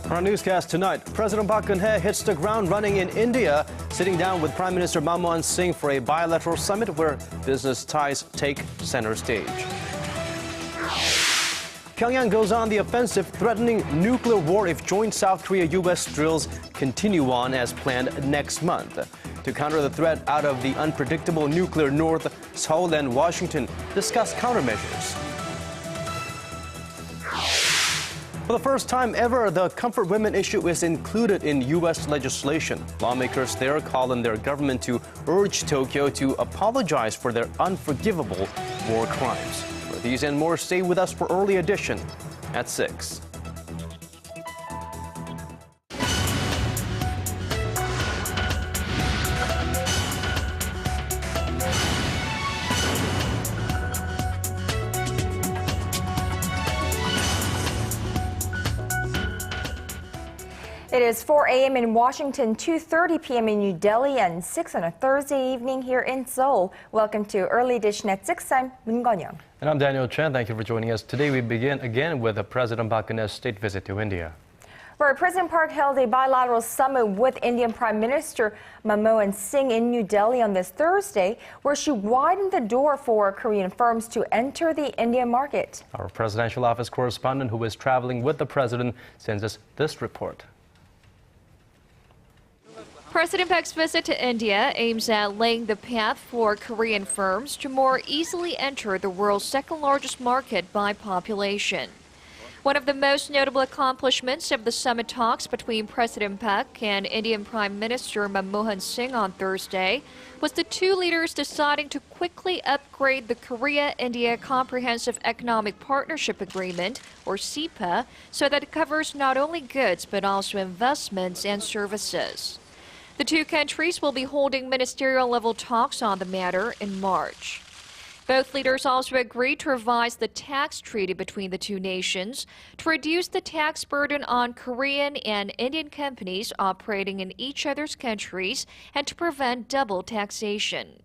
On our newscast tonight, President Park Geun-hye hits the ground running in India, sitting down with Prime Minister Manmohan Singh for a bilateral summit where business ties take center stage. Pyongyang goes on the offensive, threatening nuclear war if joint South Korea-U.S. drills continue on as planned next month. To counter the threat out of the unpredictable nuclear north, Seoul and Washington discuss countermeasures. For the first time ever, the comfort women issue is included in U.S. legislation. Lawmakers there call on their government to urge Tokyo to apologize for their unforgivable war crimes. For these and more, stay with us for Early Edition at 6. It is 4 a.m. in Washington, 2:30 p.m. in New Delhi, and 6 on a Thursday evening here in Seoul. Welcome to Early Edition at 6. I'm Moon Gon-young. And I'm Daniel Chen. Thank you for joining us. Today we begin again with President Park Geun-hye's state visit to India. Where President Park held a bilateral summit with Indian Prime Minister Manmohan Singh in New Delhi on this Thursday, where she widened the door for Korean firms to enter the Indian market. Our presidential office correspondent who is traveling with the president sends us this report. President Park's visit to India aims at laying the path for Korean firms to more easily enter the world's second-largest market by population. One of the most notable accomplishments of the summit talks between President Park and Indian Prime Minister Manmohan Singh on Thursday was the two leaders deciding to quickly upgrade the Korea-India Comprehensive Economic Partnership Agreement, or CEPA, so that it covers not only goods but also investments and services. The two countries will be holding ministerial-level talks on the matter in March. Both leaders also agreed to revise the tax treaty between the two nations to reduce the tax burden on Korean and Indian companies operating in each other's countries and to prevent double taxation.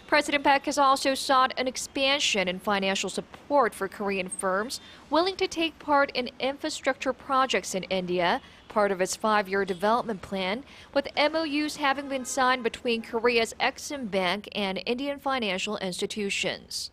President Park has also sought an expansion in financial support for Korean firms willing to take part in infrastructure projects in India, part of its 5-year development plan, with MOUs having been signed between Korea's Exim Bank and Indian financial institutions.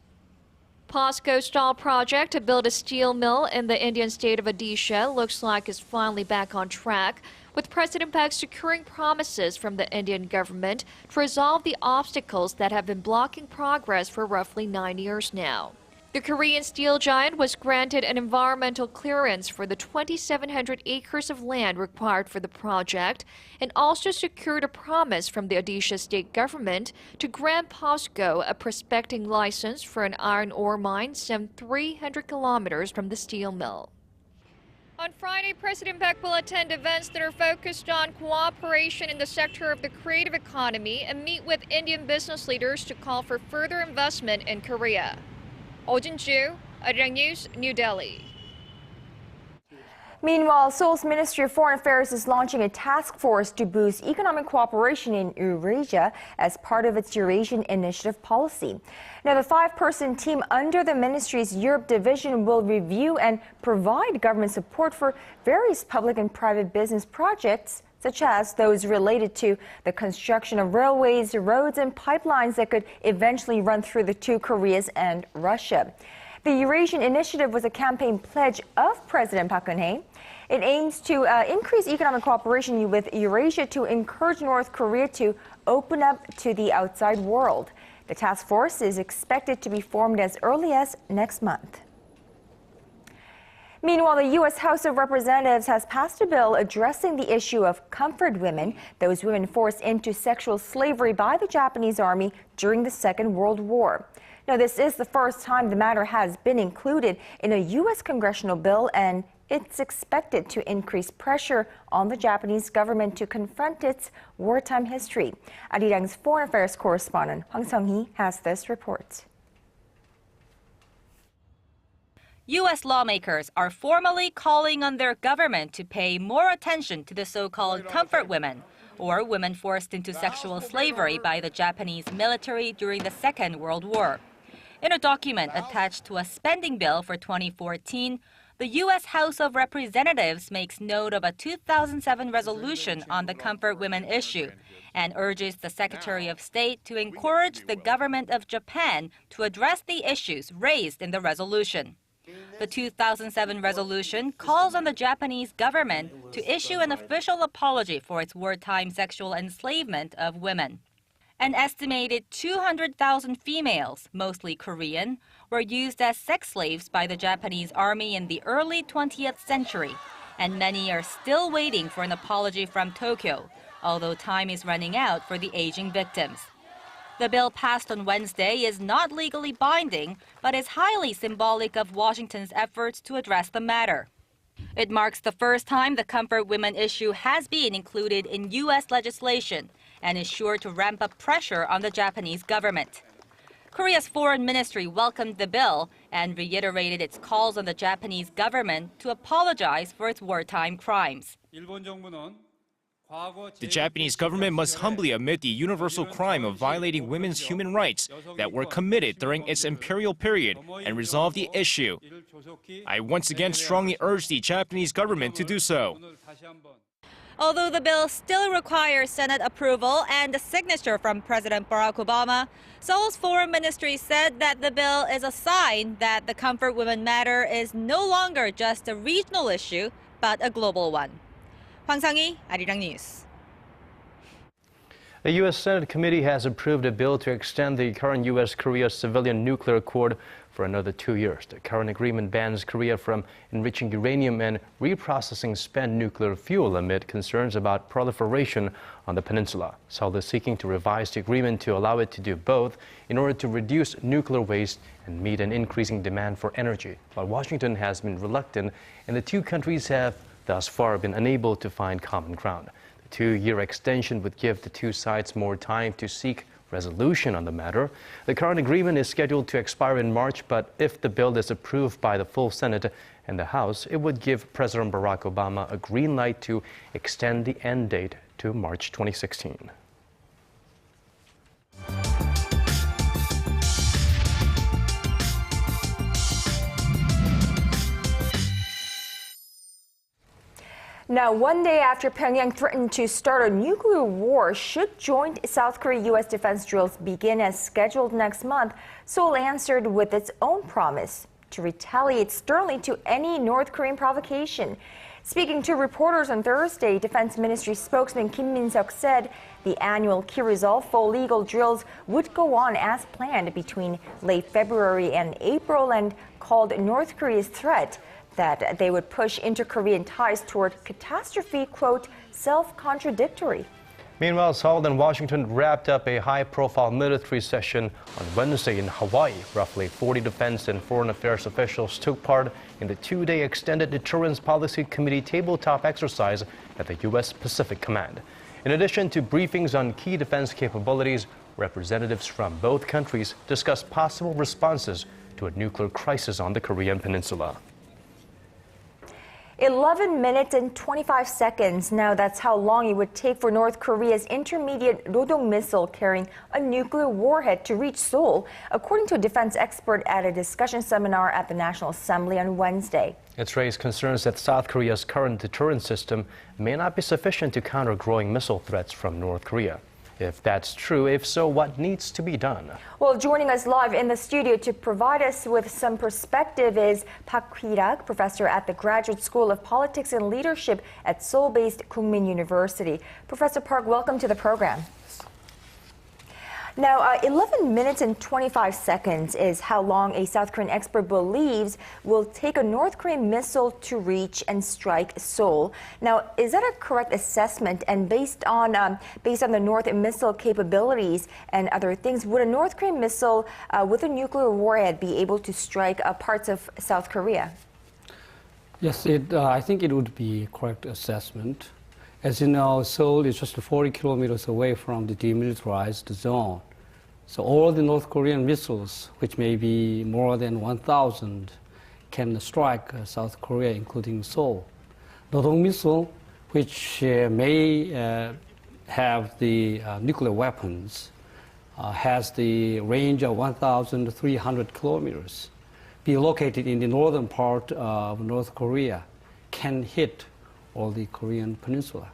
POSCO's stall project to build a steel mill in the Indian state of Odisha looks like is finally back on track, with President Park securing promises from the Indian government to resolve the obstacles that have been blocking progress for roughly 9 years now. The Korean steel giant was granted an environmental clearance for the 2,700 acres of land required for the project and also secured a promise from the Odisha state government to grant POSCO a prospecting license for an iron ore mine some 300 kilometers from the steel mill. On Friday, President Park will attend events that are focused on cooperation in the sector of the creative economy and meet with Indian business leaders to call for further investment in Korea. Ju, Arirang News, New Delhi. Meanwhile, Seoul's Ministry of Foreign Affairs is launching a task force to boost economic cooperation in Eurasia as part of its Eurasian Initiative policy. Now, the 5-person team under the ministry's Europe division will review and provide government support for various public and private business projects, such as those related to the construction of railways, roads, and pipelines that could eventually run through the two Koreas and Russia. The Eurasian Initiative was a campaign pledge of President Park Geun-hye. It aims to increase economic cooperation with Eurasia to encourage North Korea to open up to the outside world. The task force is expected to be formed as early as next month. Meanwhile, the U.S. House of Representatives has passed a bill addressing the issue of comfort women, those women forced into sexual slavery by the Japanese Army during the Second World War. Now, this is the first time the matter has been included in a U.S. congressional bill, and it's expected to increase pressure on the Japanese government to confront its wartime history. Arirang's Foreign Affairs correspondent Hwang Sung-hee has this report. U.S. lawmakers are formally calling on their government to pay more attention to the so-called comfort women, or women forced into sexual slavery by the Japanese military during the Second World War. In a document attached to a spending bill for 2014, The U.S. House of Representatives makes note of a 2007 resolution on the comfort women issue and urges the Secretary of State to encourage the government of Japan to address the issues raised in the resolution. The 2007 resolution calls on the Japanese government to issue an official apology for its wartime sexual enslavement of women. An estimated 200,000 females, mostly Korean, were used as sex slaves by the Japanese army in the early 20th century, and many are still waiting for an apology from Tokyo, although time is running out for the aging victims. The bill passed on Wednesday is not legally binding, but is highly symbolic of Washington's efforts to address the matter. It marks the first time the comfort women issue has been included in U.S. legislation and is sure to ramp up pressure on the Japanese government. Korea's foreign ministry welcomed the bill and reiterated its calls on the Japanese government to apologize for its wartime crimes. The Japanese government must humbly admit the universal crime of violating women's human rights that were committed during its imperial period and resolve the issue. I once again strongly urge the Japanese government to do so. Although the bill still requires Senate approval and a signature from President Barack Obama, Seoul's foreign ministry said that the bill is a sign that the comfort women matter is no longer just a regional issue, but a global one. Hwang Sang-hee, Arirang News. The U.S. Senate committee has approved a bill to extend the current U.S.-Korea civilian nuclear accord for another 2 years. The current agreement bans Korea from enriching uranium and reprocessing spent nuclear fuel amid concerns about proliferation on the peninsula. Seoul is seeking to revise the agreement to allow it to do both in order to reduce nuclear waste and meet an increasing demand for energy. While Washington has been reluctant, and the two countries have thus far been unable to find common ground. The 2-year extension would give the two sides more time to seek resolution on the matter. The current agreement is scheduled to expire in March, but if the bill is approved by the full Senate and the House, it would give President Barack Obama a green light to extend the end date to March 2016. Now, one day after Pyongyang threatened to start a nuclear war should joint South Korea-U.S. defense drills begin as scheduled next month, Seoul answered with its own promise to retaliate sternly to any North Korean provocation. Speaking to reporters on Thursday, Defense Ministry spokesman Kim Min-seok said the annual key resolve for legal drills would go on as planned between late February and April and called North Korea's threat that they would push inter-Korean ties toward catastrophe, quote, self-contradictory. Meanwhile, Seoul and Washington wrapped up a high-profile military session on Wednesday in Hawaii. Roughly 40 defense and foreign affairs officials took part in the 2-day extended Deterrence Policy Committee tabletop exercise at the U.S. Pacific Command. In addition to briefings on key defense capabilities, representatives from both countries discussed possible responses to a nuclear crisis on the Korean peninsula. 11 minutes and 25 seconds. Now that's how long it would take for North Korea's intermediate Rodong missile carrying a nuclear warhead to reach Seoul, according to a defense expert at a discussion seminar at the National Assembly on Wednesday. It's raised concerns that South Korea's current deterrent system may not be sufficient to counter growing missile threats from North Korea. If that's true, if so, what needs to be done? Well, joining us live in the studio to provide us with some perspective is Park Hee-rak, professor at the Graduate School of Politics and Leadership at Seoul-based Kookmin University. Professor Park, welcome to the program. Now, 11 minutes and 25 seconds is how long a South Korean expert believes will take a North Korean missile to reach and strike Seoul. Now, is that a correct assessment? And based on the North missile capabilities and other things, would a North Korean missile with a nuclear warhead be able to strike parts of South Korea? Yes, I think it would be a correct assessment. As you know, Seoul is just 40 kilometers away from the demilitarized zone. So all the North Korean missiles, which may be more than 1,000, can strike South Korea, including Seoul. Rodong missile, which may have the nuclear weapons, has the range of 1,300 kilometers. be located in the northern part of North Korea can hit all the Korean peninsula.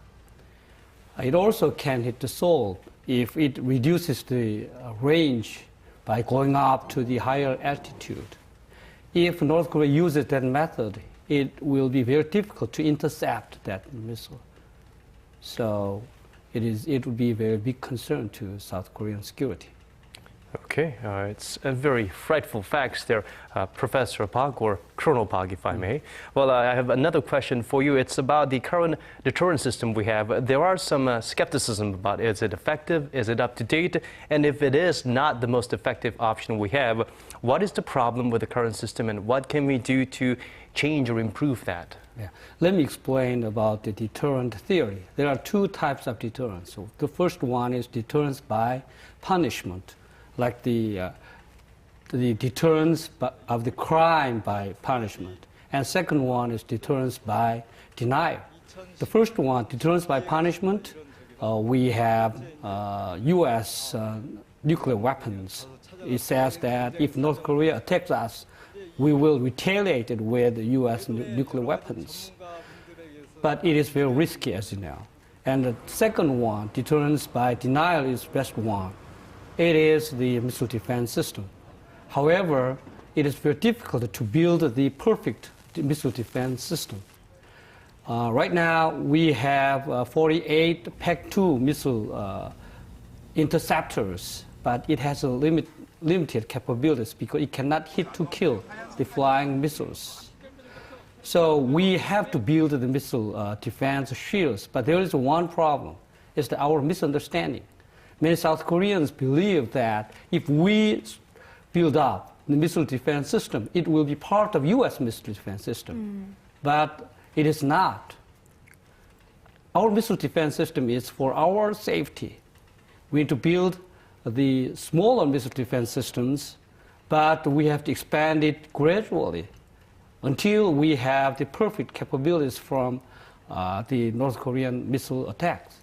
It also can hit the Seoul if it reduces the range by going up to the higher altitude. If North Korea uses that method, it will be very difficult to intercept that missile. So it would be a very big concern to South Korean security. Okay, it's a very frightful facts there, Professor Park, or Colonel Park, if I may. Well, I have another question for you. It's about the current deterrent system we have. There are some skepticism about is it effective, is it up to date, and if it is not the most effective option we have, what is the problem with the current system and what can we do to change or improve that? Yeah. Let me explain about the deterrent theory. There are two types of deterrence. So the first one is deterrence by punishment, like the deterrence of the crime by punishment. And second one is deterrence by denial. The first one, deterrence by punishment, we have U.S. Nuclear weapons. It says that if North Korea attacks us, we will retaliate it with U.S. nuclear weapons. But it is very risky, as you know. And the second one, deterrence by denial, is the best one. It is the missile defense system. However, it is very difficult to build the perfect missile defense system. Right now, we have 48 PAC-2 missile interceptors, but it has a limited capabilities because it cannot hit to kill the flying missiles. So we have to build the missile defense shields, but there is one problem, it's our misunderstanding. Many South Koreans believe that if we build up the missile defense system, it will be part of U.S. missile defense system. But it is not. Our missile defense system is for our safety. We need to build the smaller missile defense systems, but we have to expand it gradually until we have the perfect capabilities from the North Korean missile attacks.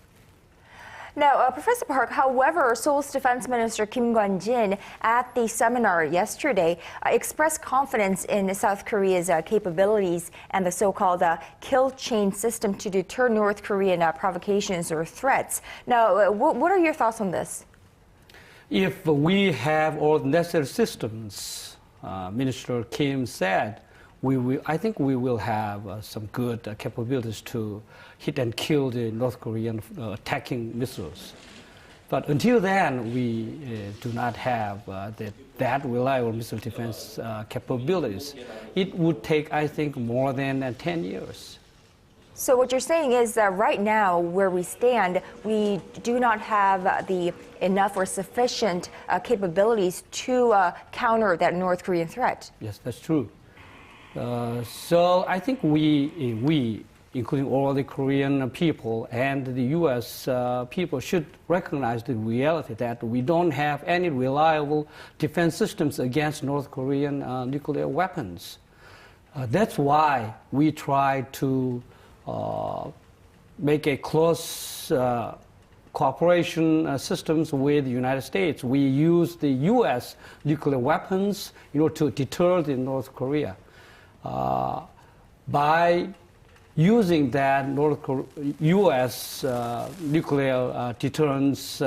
Now, Professor Park, however, Seoul's Defense Minister Kim Kwon-jin at the seminar yesterday expressed confidence in South Korea's capabilities and the so-called kill chain system to deter North Korean provocations or threats. Now, what are your thoughts on this? If we have all the necessary systems, Minister Kim said, I think we will have some good capabilities to hit and kill the North Korean attacking missiles. But until then, we do not have that reliable missile defense capabilities. It would take, I think, more than 10 years. So what you're saying is that right now, where we stand, we do not have the enough or sufficient capabilities to counter that North Korean threat. Yes, that's true. So I think we, including all the Korean people and the U.S. People, should recognize the reality that we don't have any reliable defense systems against North Korean nuclear weapons. That's why we try to make a close cooperation systems with the United States. We use the U.S. nuclear weapons in order to deter the North Korea. By using that U.S. nuclear deterrence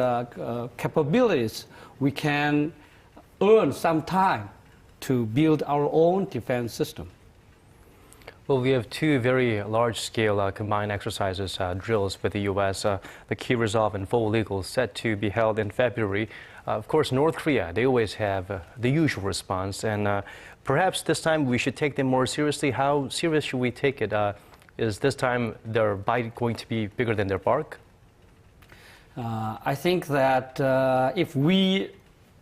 capabilities, we can earn some time to build our own defense system. Well, we have two very large-scale combined exercises, drills with the U.S. The Key Resolve and Full Legal set to be held in February. Of course, North Korea, they always have the usual response, and perhaps this time we should take them more seriously. How serious should we take it? Is this time their bite going to be bigger than their bark? I think that if we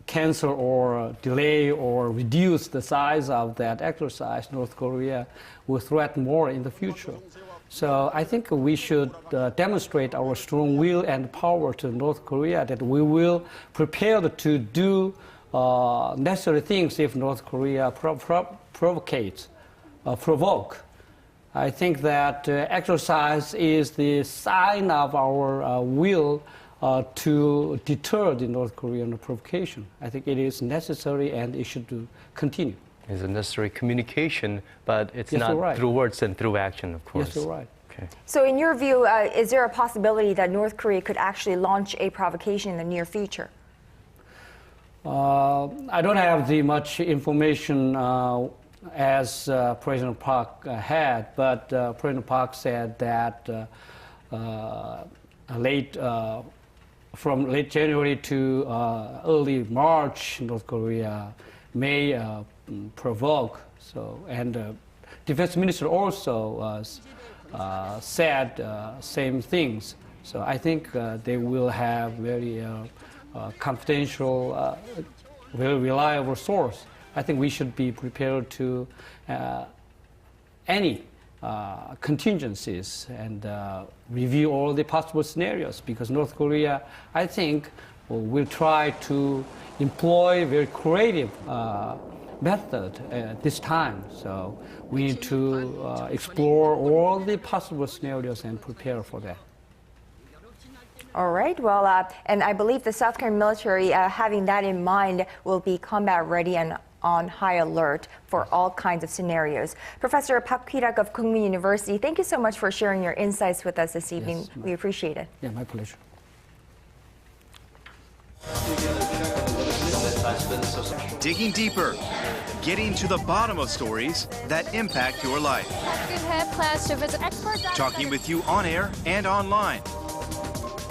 cancel or delay or reduce the size of that exercise, North Korea will threaten more in the future. So I think we should demonstrate our strong will and power to North Korea that we will prepare to do necessary things if North Korea provoke. I think that exercise is the sign of our will to deter the North Korean provocation. I think it is necessary and it should continue. There's a necessary communication, but it's Yes, not you're right. through words and through action, of course. Yes, you're right. Okay. So in your view, is there a possibility that North Korea could actually launch a provocation in the near future? I don't have the much information as President Park had, but President Park said that from late January to early March, North Korea may provoke. So, and Defense Minister also said same things. So I think they will have very confidential, very reliable source. I think we should be prepared to any contingencies and review all the possible scenarios, because North Korea, I think, will try to employ very creative method at this time. So we need to explore all the possible scenarios and prepare for that. All right, well, and I believe the South Korean military, having that in mind, will be combat ready and on high alert for all kinds of scenarios. Professor Park Ki-rak of Kookmin University, thank you so much for sharing your insights with us this evening. Yes, we appreciate it. Yeah, my pleasure. Digging deeper, getting to the bottom of stories that impact your life. Talking with you on air and online.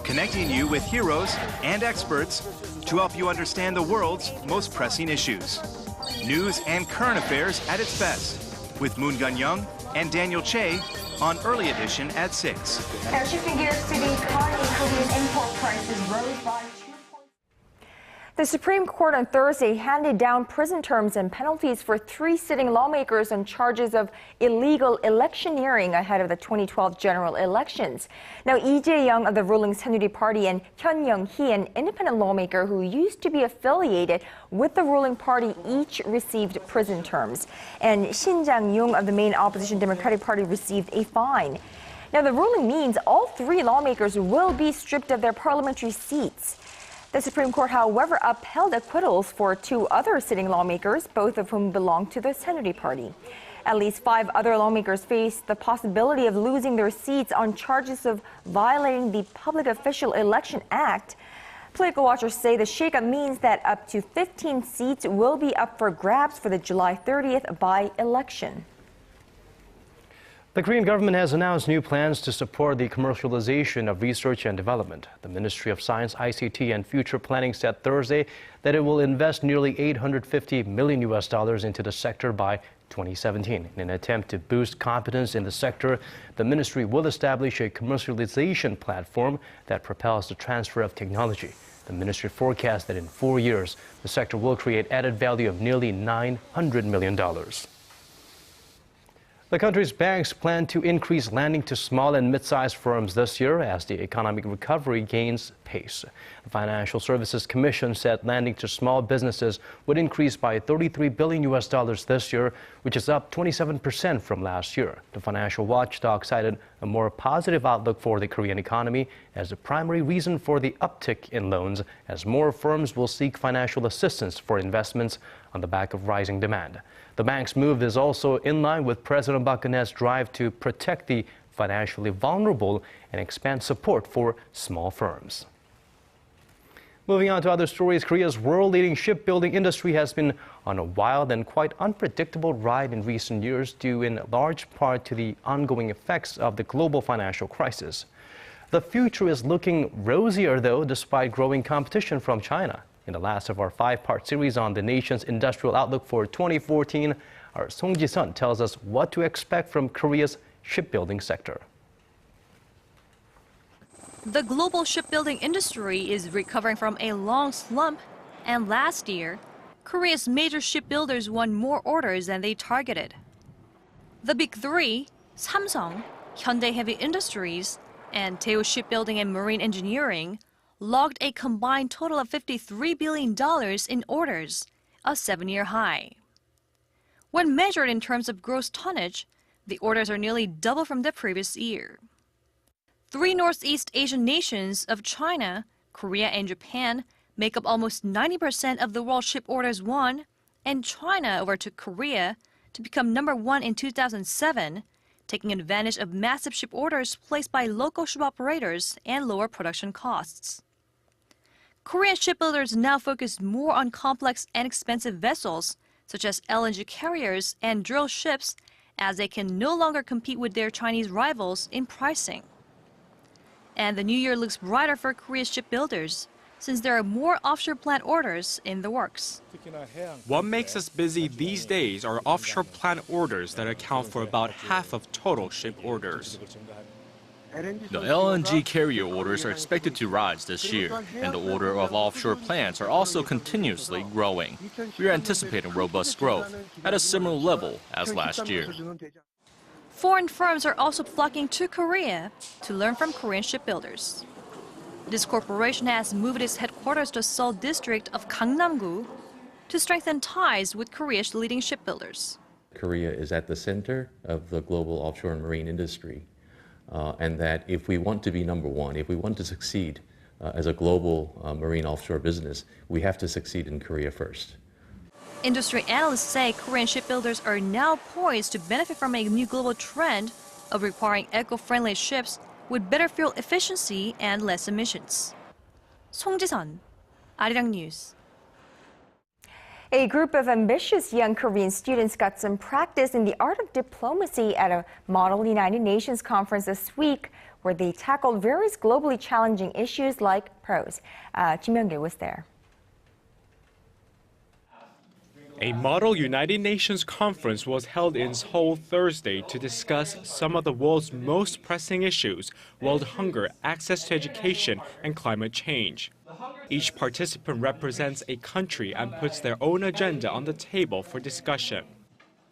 Connecting you with heroes and experts to help you understand the world's most pressing issues. News and current affairs at its best with Moon Gun-young and Daniel Che on Early Edition at 6. Now shifting gears to the economy, Korean import prices rose by 2 points. The Supreme Court on Thursday handed down prison terms and penalties for 3 sitting lawmakers on charges of illegal electioneering ahead of the 2012 general elections. Now, Lee Jae-young of the ruling Saenuri Party and Hyun Young-hee, an independent lawmaker who used to be affiliated with the ruling party, each received prison terms. And Shin Jang-yoong of the main opposition Democratic Party received a fine. Now, the ruling means all 3 lawmakers will be stripped of their parliamentary seats. The Supreme Court, however, upheld acquittals for 2 other sitting lawmakers, both of whom belong to the Saenuri Party. At least 5 other lawmakers face the possibility of losing their seats on charges of violating the Public Official Election Act. Political watchers say the shakeup means that up to 15 seats will be up for grabs for the July 30th by-election. The Korean government has announced new plans to support the commercialization of research and development. The Ministry of Science, ICT and Future Planning said Thursday that it will invest nearly $850 million into the sector by 2017. In an attempt to boost confidence in the sector, the ministry will establish a commercialization platform that propels the transfer of technology. The ministry forecasts that in 4 years, the sector will create added value of nearly $900 million. The country's banks plan to increase lending to small and mid-sized firms this year as the economic recovery gains pace. The Financial Services Commission said lending to small businesses would increase by $33 billion this year, which is up 27% from last year. The financial watchdog cited a more positive outlook for the Korean economy as the primary reason for the uptick in loans, as more firms will seek financial assistance for investments on the back of rising demand. The bank's move is also in line with President Park Geun-hye's drive to protect the financially vulnerable and expand support for small firms. Moving on to other stories, Korea's world-leading shipbuilding industry has been on a wild and quite unpredictable ride in recent years, due in large part to the ongoing effects of the global financial crisis. The future is looking rosier, though, despite growing competition from China. In the last of our 5-part series on the nation's industrial outlook for 2014, our Song Ji-sun tells us what to expect from Korea's shipbuilding sector. The global shipbuilding industry is recovering from a long slump, and last year, Korea's major shipbuilders won more orders than they targeted. The big 3, Samsung, Hyundai Heavy Industries, and Daewoo Shipbuilding and Marine Engineering, logged a combined total of $53 billion in orders, a 7-year high. When measured in terms of gross tonnage, the orders are nearly double from the previous year. 3 Northeast Asian nations of China, Korea, and Japan make up almost 90% of the world ship orders won, and China overtook Korea to become number 1 in 2007, taking advantage of massive ship orders placed by local ship operators and lower production costs. Korean shipbuilders now focus more on complex and expensive vessels, such as LNG carriers and drill ships, as they can no longer compete with their Chinese rivals in pricing. And the new year looks brighter for Korea's shipbuilders, since there are more offshore plant orders in the works. What makes us busy these days are offshore plant orders that account for about half of total ship orders. The LNG carrier orders are expected to rise this year, and the order of offshore plants are also continuously growing. We are anticipating robust growth at a similar level as last year. Foreign firms are also flocking to Korea to learn from Korean shipbuilders. This corporation has moved its headquarters to Seoul district of Gangnam-gu to strengthen ties with Korea's leading shipbuilders. Korea is at the center of the global offshore and marine industry, and that if we want to be number one, if we want to succeed as a global marine offshore business, we have to succeed in Korea first. Industry analysts say Korean shipbuilders are now poised to benefit from a new global trend of requiring eco-friendly ships with better fuel efficiency and less emissions. 송지선, Arirang News. A group of ambitious young Korean students got some practice in the art of diplomacy at a Model United Nations conference this week, where they tackled various globally challenging issues like PROS. Kim Young-gil was there. A Model United Nations conference was held in Seoul Thursday to discuss some of the world's most pressing issues: world hunger, access to education, and climate change. Each participant represents a country and puts their own agenda on the table for discussion.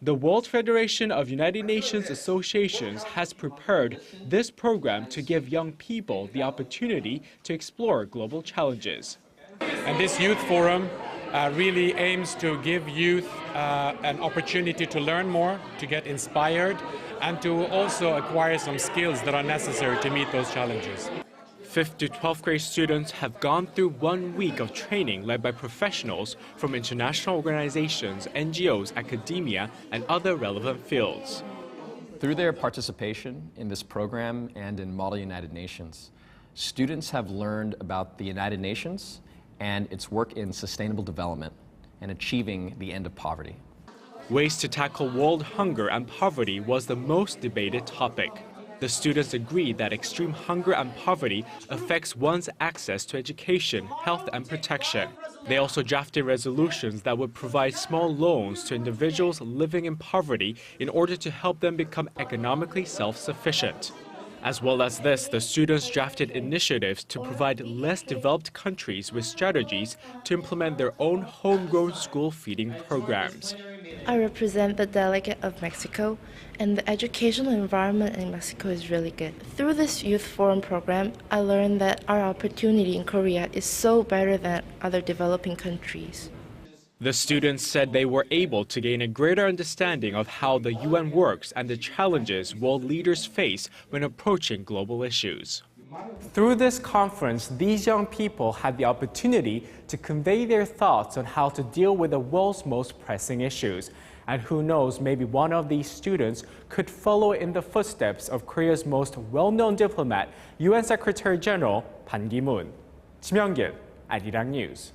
The World Federation of United Nations Associations has prepared this program to give young people the opportunity to explore global challenges. And this youth forum really aims to give youth an opportunity to learn more, to get inspired, and to also acquire some skills that are necessary to meet those challenges. 5th to 12th grade students have gone through 1 week of training led by professionals from international organizations, NGOs, academia, and other relevant fields. Through their participation in this program and in Model United Nations, students have learned about the United Nations and its work in sustainable development and achieving the end of poverty. Ways to tackle world hunger and poverty was the most debated topic. The students agreed that extreme hunger and poverty affects one's access to education, health, and protection. They also drafted resolutions that would provide small loans to individuals living in poverty in order to help them become economically self-sufficient. As well as this, the students drafted initiatives to provide less developed countries with strategies to implement their own homegrown school feeding programs. I represent the delegate of Mexico, and the educational environment in Mexico is really good. Through this youth forum program, I learned that our opportunity in Korea is so better than other developing countries. The students said they were able to gain a greater understanding of how the UN works and the challenges world leaders face when approaching global issues. Through this conference, these young people had the opportunity to convey their thoughts on how to deal with the world's most pressing issues. And who knows, maybe one of these students could follow in the footsteps of Korea's most well-known diplomat, UN Secretary General Ban Ki-moon. Kim Young-gil, Arirang News.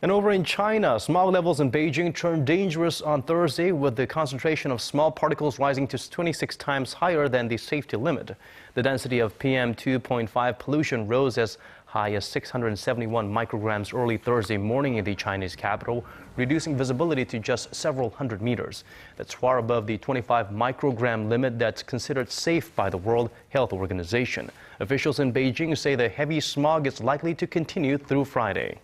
And over in China, smog levels in Beijing turned dangerous on Thursday, with the concentration of small particles rising to 26 times higher than the safety limit. The density of PM 2.5 pollution rose as high as 671 micrograms early Thursday morning in the Chinese capital, reducing visibility to just several hundred meters. That's far above the 25 microgram limit that's considered safe by the World Health Organization. Officials in Beijing say the heavy smog is likely to continue through Friday.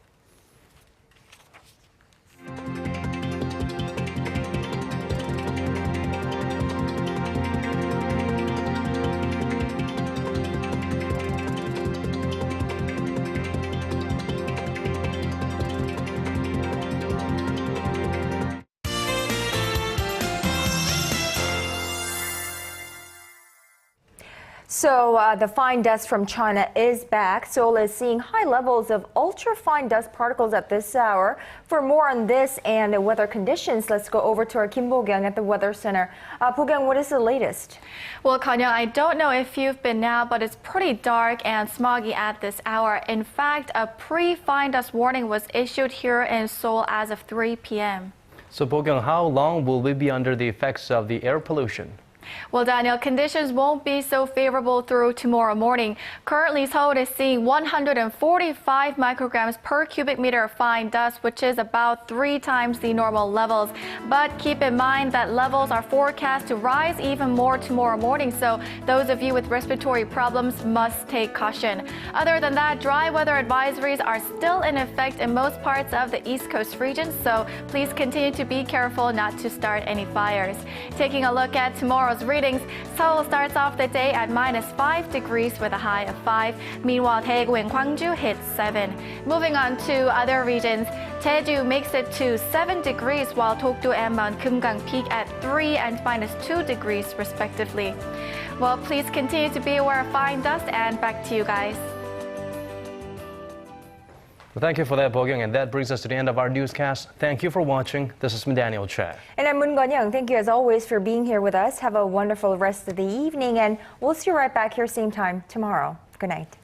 So the fine dust from China is back. Seoul is seeing high levels of ultra-fine dust particles at this hour. For more on this and the weather conditions, let's go over to our Kim Bo-kyung at the Weather Center. Bo-kyung, what is the latest? Well, Kanya, I don't know if you've been now, but it's pretty dark and smoggy at this hour. In fact, a pre-fine dust warning was issued here in Seoul as of 3 p.m. So, Bo-kyung, how long will we be under the effects of the air pollution? Well, Daniel, conditions won't be so favorable through tomorrow morning. Currently, Seoul is seeing 145 micrograms per cubic meter of fine dust, which is about 3 times the normal levels. But keep in mind that levels are forecast to rise even more tomorrow morning, so those of you with respiratory problems must take caution. Other than that, dry weather advisories are still in effect in most parts of the East Coast region, so please continue to be careful not to start any fires. Taking a look at tomorrow's readings, Seoul starts off the day at -5 degrees with a high of 5. Meanwhile, Daegu and Gwangju hit 7. Moving on to other regions, Jeju makes it to 7 degrees while Dokdo and Mount Kumgang peak at 3 and -2 degrees respectively. Well, please continue to be aware of fine dust, and back to you guys. Well, thank you for that, Bo-kyung, and that brings us to the end of our newscast. Thank you for watching. This is Daniel Che. And I'm Moon Gun-young. Thank you as always for being here with us. Have a wonderful rest of the evening, and we'll see you right back here same time tomorrow. Good night.